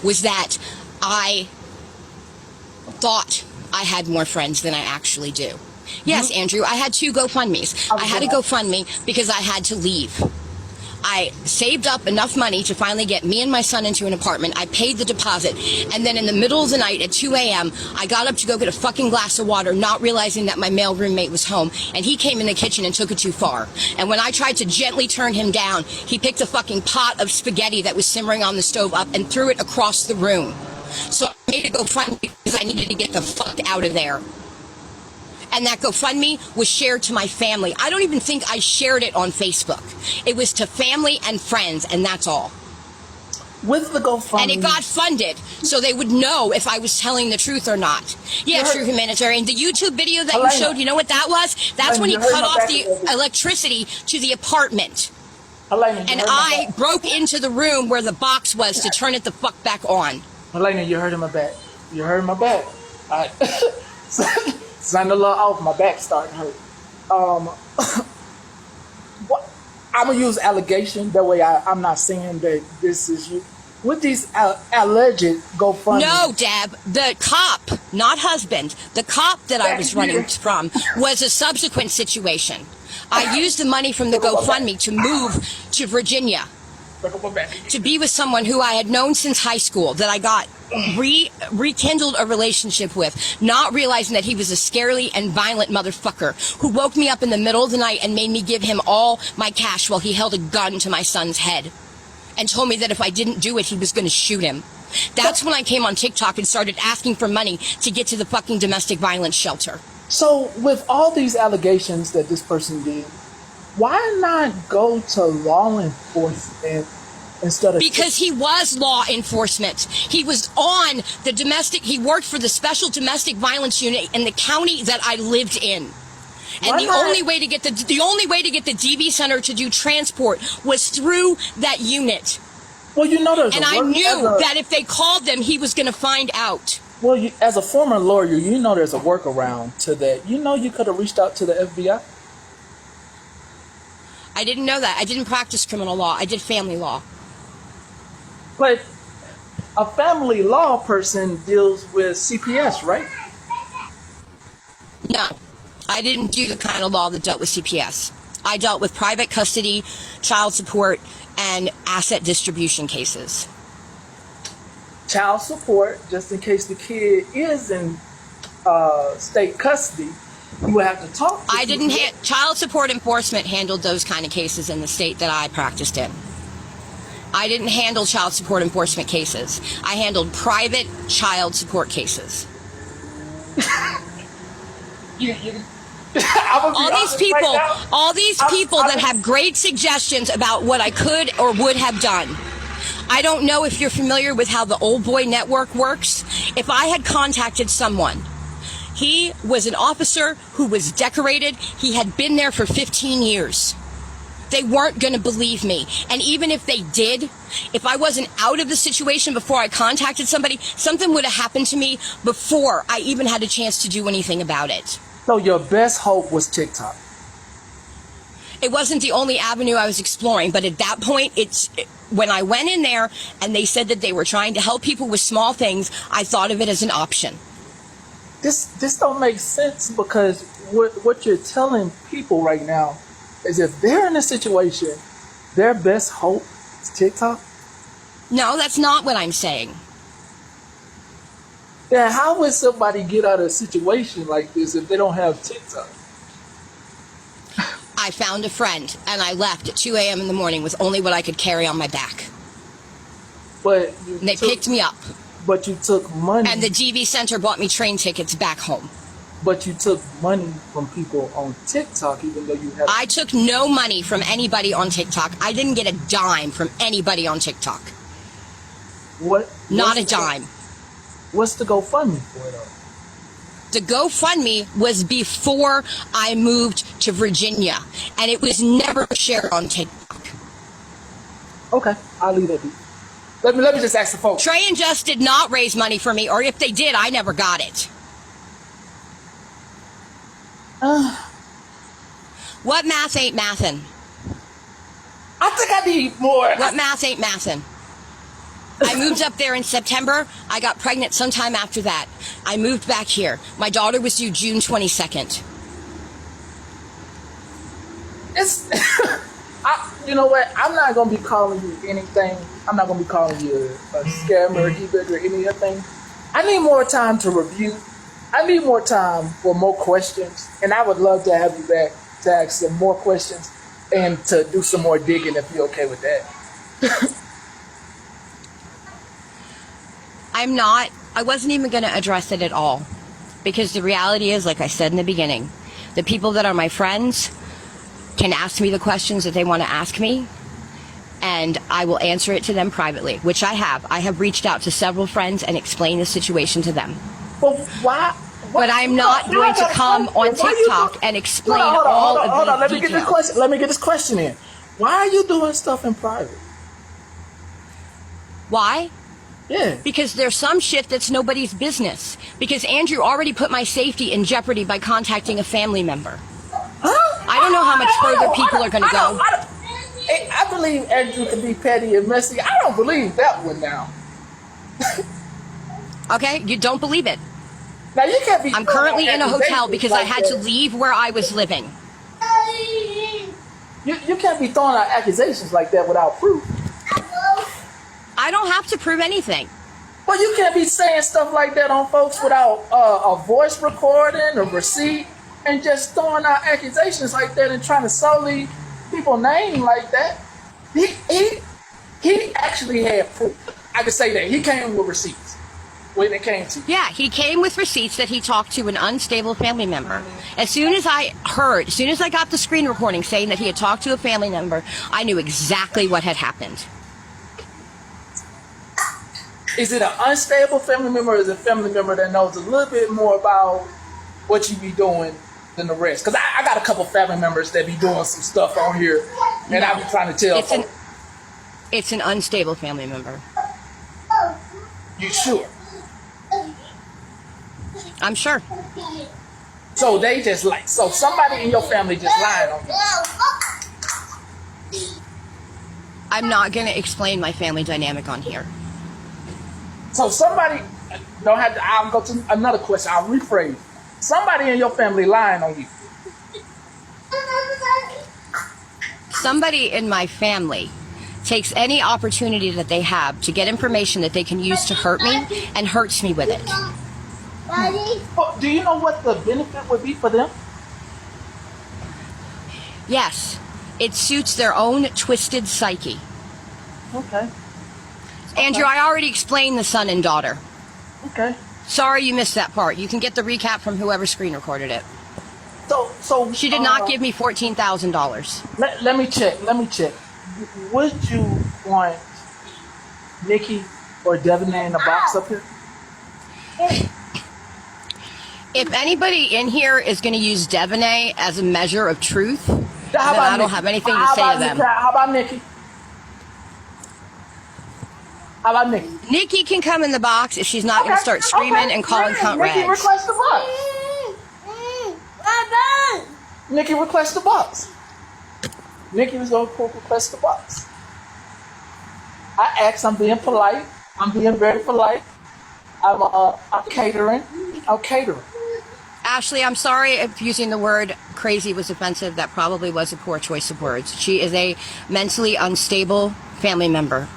was that I thought I had more friends than I actually do. Yes, Andrew, I had 2 GoFundMes. I had a GoFundMe because I had to leave. I saved up enough money to finally get me and my son into an apartment. I paid the deposit. And then in the middle of the night at 2 a.m., I got up to go get a fucking glass of water, not realizing that my male roommate was home. And he came in the kitchen and took it too far. And when I tried to gently turn him down, he picked a fucking pot of spaghetti that was simmering on the stove up and threw it across the room. So I made a GoFundMe because I needed to get the fuck out of there. And that GoFundMe was shared to my family. I don't even think I shared it on Facebook. It was to family and friends, and that's all. With the GoFundMe. And it got funded, so they would know if I was telling the truth or not. Yeah, true humanitarian. The YouTube video that you showed, you know what that was? That's when he cut off the electricity to the apartment. And I broke into the room where the box was to turn it the fuck back on. Elena, you hurt my back. You hurt my back. Sound a little off. My back starting to hurt. What? I'm gonna use allegation. That way, I'm not saying that this is you. With these alleged GoFundMe. No, Deb. The cop, not husband. The cop that I was running from was a subsequent situation. I used the money from the GoFundMe to move to Virginia to be with someone who I had known since high school, that I got rekindled a relationship with, not realizing that he was a scary and violent motherfucker who woke me up in the middle of the night and made me give him all my cash while he held a gun to my son's head and told me that if I didn't do it, he was going to shoot him. That's when I came on TikTok and started asking for money to get to the fucking domestic violence shelter. So with all these allegations that this person did, why not go to law enforcement instead of... Because he was law enforcement. He was on the domestic... He worked for the special domestic violence unit in the county that I lived in. And the only way to get the DV Center to do transport was through that unit. Well, you know, and I knew that if they called them, he was going to find out. Well, as a former lawyer, you know there's a workaround to that. You know, you could have reached out to the FBI. I didn't know that. I didn't practice criminal law. I did family law. But a family law person deals with CPS, right? No, I didn't do the kind of law that dealt with CPS. I dealt with private custody, child support, and asset distribution cases. Child support, just in case the kid is in state custody, you would have to talk to Child support enforcement handled those kind of cases in the state that I practiced in. I didn't handle child support enforcement cases. I handled private child support cases. all these people that have great suggestions about what I could or would have done. I don't know if you're familiar with how the Old Boy Network works. If I had contacted someone, he was an officer who was decorated. He had been there for 15 years. They weren't going to believe me. And even if they did, if I wasn't out of the situation before I contacted somebody, something would have happened to me before I even had a chance to do anything about it. So your best hope was TikTok? It wasn't the only avenue I was exploring, but at that point, when I went in there and they said that they were trying to help people with small things, I thought of it as an option. This don't make sense, because what you're telling people right now is if they're in a situation, their best hope is TikTok? No, that's not what I'm saying. Then how would somebody get out of a situation like this if they don't have TikTok? I found a friend and I left at 2 a.m. in the morning with only what I could carry on my back. But they picked me up. But you took money. And the DV Center bought me train tickets back home. But you took money from people on TikTok, even though you had... I took no money from anybody on TikTok. I didn't get a dime from anybody on TikTok. Not a dime. What's the GoFundMe for, though? The GoFundMe was before I moved to Virginia, and it was never shared on TikTok. Okay, I'll leave that be. Let me just ask the folks. Trey and Jess did not raise money for me, or if they did, I never got it. What math ain't mathin'? I think I need more. What math ain't mathin'? I moved up there in September. I got pregnant sometime after that. I moved back here. My daughter was due June 22nd. It's, you know what? I'm not gonna be calling you anything. I'm not gonna be calling you a scammer, e-bag, or any other thing. I need more time to review. I need more time for more questions, and I would love to have you back to ask some more questions and to do some more digging if you're okay with that. I wasn't even going to address it at all, because the reality is, like I said in the beginning, the people that are my friends can ask me the questions that they want to ask me, and I will answer it to them privately, which I have. I have reached out to several friends and explained the situation to them. But why? But I'm not going to come on TikTok and explain all of the Let me details. get this question. Let me get this question in. Why are you doing stuff in private? Why? Yeah. Because there's some shit that's nobody's business. Because Andrew already put my safety in jeopardy by contacting a family member. Huh? I don't know how much further people are going to go. I believe Andrew can be petty and messy. I don't believe that one now. Okay? You don't believe it. Now you can't be. I'm currently in a hotel accusations because I like had to that. leave where I was living. You can't be throwing out accusations like that without proof. I don't have to prove anything. But you can't be saying stuff like that on folks without a voice recording or receipt, and just throwing out accusations like that and trying to sully people's name like that. He actually had proof. I can say that he came with receipts when it came to. Yeah, he came with receipts that he talked to an unstable family member. As soon as I got the screen recording saying that he had talked to a family member, I knew exactly what had happened. Is it an unstable family member, or is it a family member that knows a little bit more about what you be doing than the rest? Because I got a couple family members that be doing some stuff on here, and I be trying to tell folks. It's an unstable family member. You sure? I'm sure. So they just so somebody in your family just lying on you. I'm not going to explain my family dynamic on here. So somebody don't have to. I'll go to another question. I'll rephrase. Somebody in your family lying on you. Somebody in my family takes any opportunity that they have to get information that they can use to hurt me and hurts me with it. But do you know what the benefit would be for them? Yes, it suits their own twisted psyche. Okay. Andrew, I already explained the son and daughter. Okay. Sorry you missed that part. You can get the recap from whoever screen recorded it. So She did not give me $14,000. Let me check. Would you want Nikki or Devonay in the box up here? If anybody in here is going to use Devonay as a measure of truth, then How about I don't Nikki? have anything to How say about to them. Nikki? How about Nikki? How about Nikki? Nikki can come in the box if she's not going to start screaming and calling cunt Nikki, rags. request the box. Nikki, request the box. Nikki was going to request the box. I asked. I'm being polite. I'm being very polite. I'm catering. I'm catering. Ashley, I'm sorry if using the word crazy was offensive. That probably was a poor choice of words. She is a mentally unstable family member.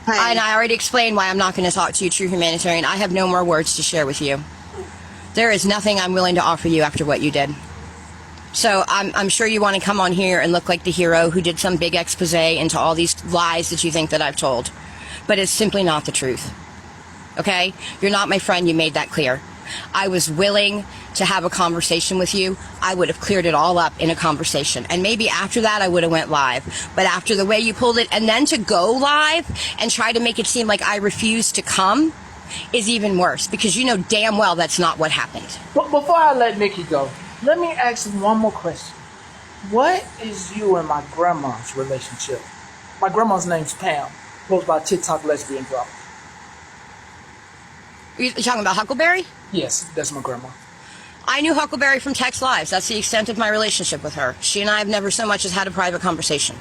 Hi. And I already explained why I'm not going to talk to you, true humanitarian. I have no more words to share with you. There is nothing I'm willing to offer you after what you did. So I'm sure you want to come on here and look like the hero who did some big expose into all these lies that you think that I've told. But it's simply not the truth. Okay? You're not my friend. You made that clear. I was willing to have a conversation with you. I would have cleared it all up in a conversation. And maybe after that, I would have went live. But after the way you pulled it, and then to go live and try to make it seem like I refused to come is even worse, because you know damn well that's not what happened. But before I let Nikki go, let me ask you one more question. What is you and my grandma's relationship? My grandma's name's Pam. Goes by TikTok Lesbian Drama. You talking about Huckleberry? Yes, that's my grandma. I knew Huckleberry from Text Lives. That's the extent of my relationship with her. She and I have never so much as had a private conversation.